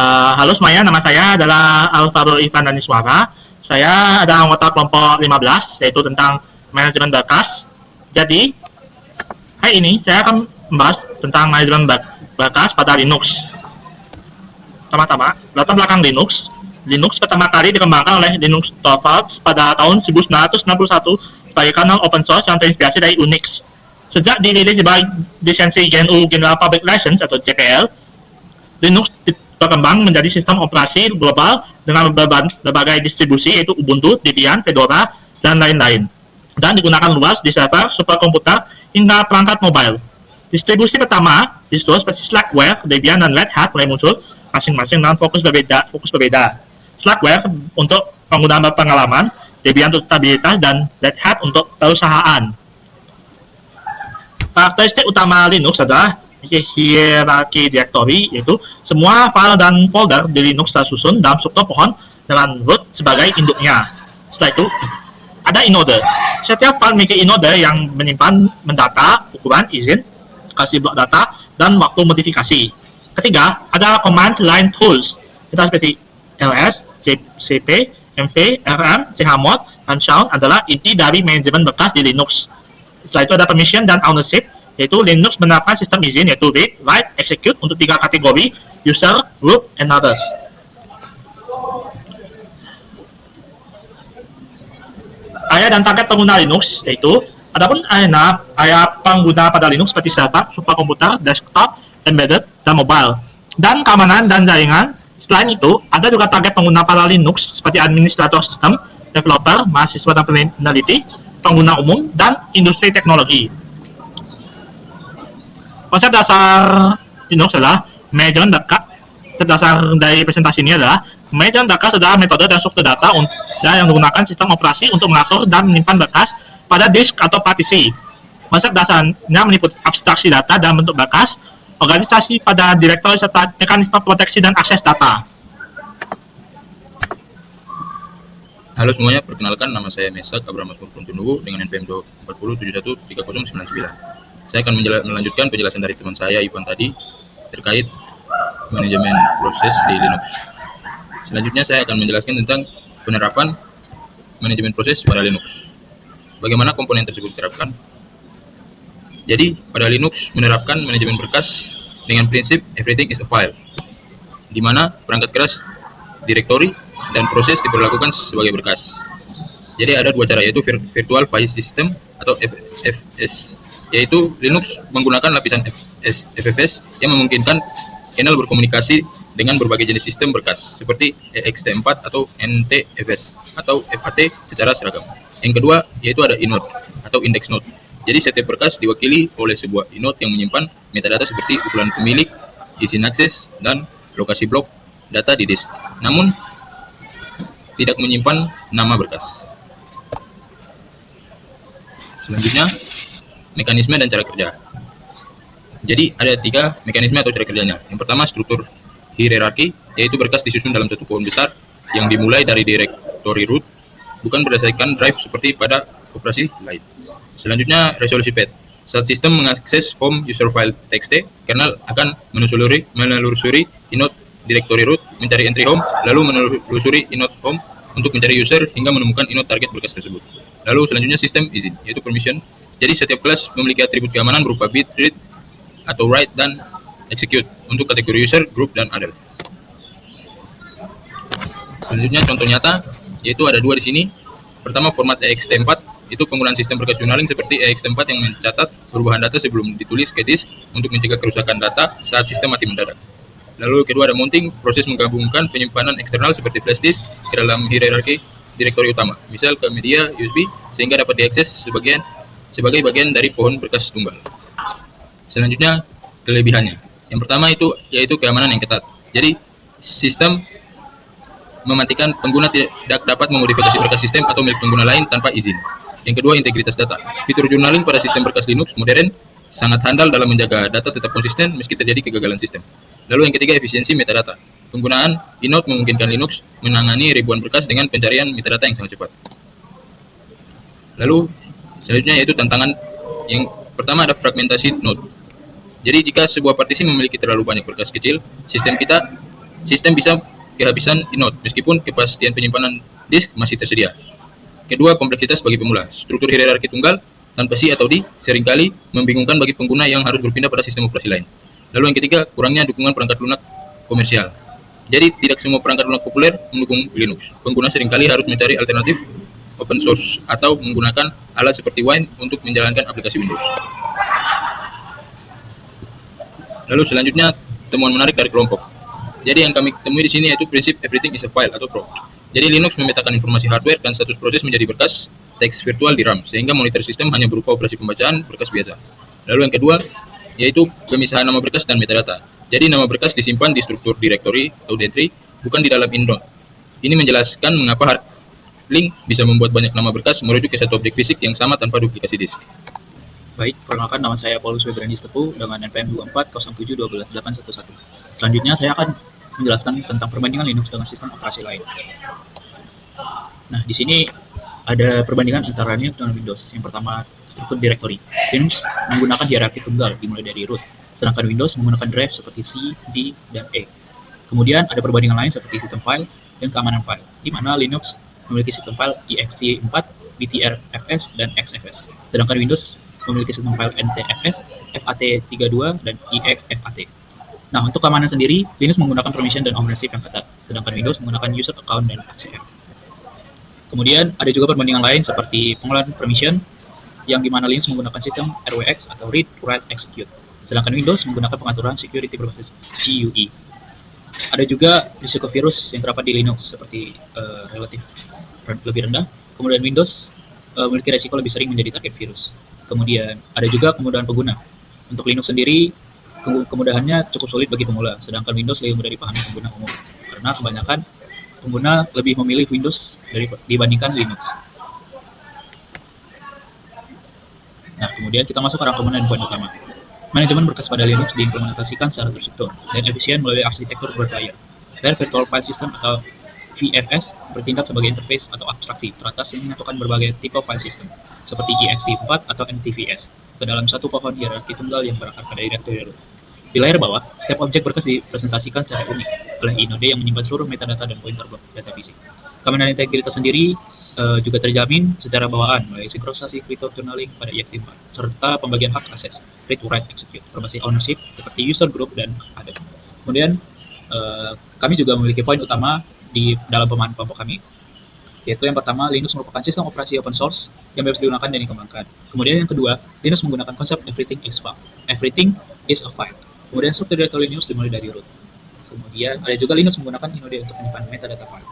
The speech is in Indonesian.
Halo semuanya, nama saya adalah Alvaro Ivan Daniswara. Saya adalah anggota kelompok 15, yaitu tentang manajemen berkas. Jadi, hari ini saya akan membahas tentang manajemen berkas pada Linux. Pertama-tama, latar belakang Linux. Linux pertama kali dikembangkan oleh Linus Torvalds pada tahun 1991 sebagai kernel open source yang terinspirasi dari Unix. Sejak dirilis di bawah lisensi GNU General Public License atau GPL, Linux berkembang menjadi sistem operasi global dengan berbagai distribusi yaitu Ubuntu, Debian, Fedora, dan lain-lain, dan digunakan luas di server, superkomputer, hingga perangkat mobile. Distribusi pertama, distro seperti Slackware, Debian, dan Red Hat mulai muncul masing-masing dengan fokus berbeda. Slackware untuk penggunaan berpengalaman, Debian untuk stabilitas, dan Red Hat untuk perusahaan. Karakteristik utama Linux adalah hierarki directory, yaitu semua file dan folder di Linux tersusun dalam struktur pohon dengan root sebagai induknya. Setelah itu, ada inode. Setiap file memiliki inode yang menyimpan mendata, ukuran, izin, kasih blok data, dan waktu modifikasi. Ketiga, ada command line tools. Kita seperti ls, cp, mv, rm, chmod, dan shell adalah inti dari manajemen berkas di Linux. Setelah itu ada permission dan ownership, yaitu Linux menerapkan sistem izin yaitu read, write, execute untuk 3 kategori, user, group, and others. Area dan target pengguna Linux yaitu adapun area pengguna pada Linux seperti server, superkomputer, desktop, embedded, dan mobile, dan keamanan dan jaringan. Selain itu, ada juga target pengguna pada Linux seperti administrator sistem, developer, mahasiswa dan peneliti, pengguna umum, dan industri teknologi. Konsep dasar Linux adalah manajemen berkas. Terdasar dari presentasi ini adalah manajemen berkas adalah metode dan struktur data yang menggunakan sistem operasi untuk mengatur dan menyimpan berkas pada disk atau partisi. Konsep dasarnya meliputi abstraksi data dalam bentuk berkas, organisasi pada direktori serta mekanisme proteksi dan akses data. Halo semuanya, perkenalkan nama saya Mesak Abramas Murpuntunuwu dengan NPM 240713099. Saya akan melanjutkan penjelasan dari teman saya Ivan tadi terkait manajemen proses di Linux. Selanjutnya saya akan menjelaskan tentang penerapan manajemen proses pada Linux. Bagaimana komponen tersebut diterapkan? Jadi, pada Linux menerapkan manajemen berkas dengan prinsip everything is a file, di mana perangkat keras, direktori, dan proses diperlakukan sebagai berkas. Jadi ada dua cara, yaitu Virtual File System atau FFS, yaitu Linux menggunakan lapisan FFS yang memungkinkan kernel berkomunikasi dengan berbagai jenis sistem berkas seperti ext4 atau NTFS atau FAT secara seragam. Yang kedua yaitu ada inode atau index node. Jadi setiap berkas diwakili oleh sebuah inode yang menyimpan metadata seperti ukuran pemilik, izin akses, dan lokasi blok data di disk. Namun tidak menyimpan nama berkas. Selanjutnya, mekanisme dan cara kerja. Jadi ada 3 mekanisme atau cara kerjanya. Yang pertama, struktur hierarki, yaitu berkas disusun dalam satu pohon besar yang dimulai dari direktori root, bukan berdasarkan drive seperti pada operasi lain. Selanjutnya, resolusi path. Saat sistem mengakses home user file txt, kernel akan menelusuri inode direktori root, mencari entry home, lalu menelusuri inode home untuk mencari user hingga menemukan inode target berkas tersebut. Lalu selanjutnya sistem izin, yaitu permission. Jadi setiap kelas memiliki atribut keamanan berupa bit, read, atau write, dan execute untuk kategori user, group, dan other. Selanjutnya contoh nyata, yaitu ada 2 di sini. Pertama, format ext4, itu penggunaan sistem berkas journaling seperti ext4 yang mencatat perubahan data sebelum ditulis ke disk untuk mencegah kerusakan data saat sistem mati mendadak. Lalu kedua ada mounting, proses menggabungkan penyimpanan eksternal seperti flash disk ke dalam hierarki direktori utama, misal ke media USB, sehingga dapat diakses sebagai bagian dari pohon berkas tunggal. Selanjutnya, kelebihannya. Yang pertama yaitu keamanan yang ketat. Jadi, sistem mematikan pengguna tidak dapat memodifikasi berkas sistem atau milik pengguna lain tanpa izin. Yang kedua, integritas data. Fitur journaling pada sistem berkas Linux modern sangat handal dalam menjaga data tetap konsisten meski terjadi kegagalan sistem. Lalu yang ketiga, efisiensi metadata. Penggunaan inode memungkinkan Linux menangani ribuan berkas dengan pencarian metadata yang sangat cepat. Lalu selanjutnya yaitu tantangan yang pertama ada fragmentasi node. Jadi jika sebuah partisi memiliki terlalu banyak berkas kecil, sistem kita sistem bisa kehabisan inode meskipun kepastian penyimpanan disk masih tersedia. Kedua, kompleksitas bagi pemula. Struktur hierarki tunggal tanpa C atau D seringkali membingungkan bagi pengguna yang harus berpindah pada sistem operasi lain. Lalu yang ketiga, kurangnya dukungan perangkat lunak komersial. Jadi tidak semua perangkat lunak populer mendukung Linux. Pengguna seringkali harus mencari alternatif open source atau menggunakan alat seperti Wine untuk menjalankan aplikasi Windows. Lalu selanjutnya, temuan menarik dari kelompok. Jadi yang kami temui di sini yaitu prinsip everything is a file atau PROC. Jadi Linux memetakan informasi hardware dan status proses menjadi berkas teks virtual di RAM, sehingga monitor sistem hanya berupa operasi pembacaan berkas biasa. Lalu yang kedua, yaitu pemisahan nama berkas dan metadata. Jadi nama berkas disimpan di struktur directory atau directory, bukan di dalam inode. Ini menjelaskan mengapa hard link bisa membuat banyak nama berkas merujuk ke satu objek fisik yang sama tanpa duplikasi disk. Baik, perkenalkan nama saya Paulus Webrandis Tepu dengan NPM 240712811. Selanjutnya saya akan menjelaskan tentang perbandingan Linux dengan sistem operasi lain. Nah, di sini ada perbandingan antara Linux dengan Windows. Yang pertama, struktur directory. Linux menggunakan hierarki tunggal dimulai dari root, sedangkan Windows menggunakan drive seperti C, D, dan E. Kemudian ada perbandingan lain seperti sistem file dan keamanan file, di mana Linux memiliki sistem file ext4, btrfs, dan xfs, sedangkan Windows memiliki sistem file ntfs, fat32, dan exfat. Nah, untuk keamanan sendiri, Linux menggunakan permission dan ownership yang ketat, sedangkan Windows menggunakan user account dan ACF. Kemudian ada juga perbandingan lain seperti pengolahan permission, yang dimana Linux menggunakan sistem RWX atau Read, Write, Execute, sedangkan Windows menggunakan pengaturan security berbasis GUI. Ada juga risiko virus yang terdapat di Linux seperti relatif lebih rendah, kemudian Windows memiliki risiko lebih sering menjadi target virus. Kemudian ada juga kemudahan pengguna. Untuk Linux sendiri, kemudahannya cukup sulit bagi pemula, sedangkan Windows lebih mudah dipahami pengguna umum, karena kebanyakan pengguna lebih memilih Windows dibandingkan Linux. Nah, kemudian kita masuk ke rangkuman dan poin utama. Manajemen berkas pada Linux diimplementasikan secara terstruktur dan efisien melalui arsitektur berlayer. Dan Virtual File System atau VFS bertindak sebagai interface atau abstraksi teratas yang menyatukan berbagai tipe file system seperti ext4 atau NTFS ke dalam satu pohon hierarki tunggal yang berakar pada directory root. Di layar bawah, setiap objek berkas dipresentasikan secara unik oleh inode yang menyimpan seluruh metadata dan pointer blok data fisik. Keamanan integritas sendiri juga terjamin secara bawaan melalui sinkronisasi crypto tunneling pada ext4 serta pembagian hak akses read, write, execute berbasis ownership seperti user group dan ada. Kemudian kami juga memiliki poin utama di dalam pemahaman kelompok kami, yaitu yang pertama, Linux merupakan sistem operasi open source yang bebas digunakan dan dikembangkan. Kemudian yang kedua, Linux menggunakan konsep everything is file. Everything is a file. Kemudian struktur directory Linux dimulai dari root. Kemudian ada juga Linux menggunakan inode untuk menyimpan metadata file.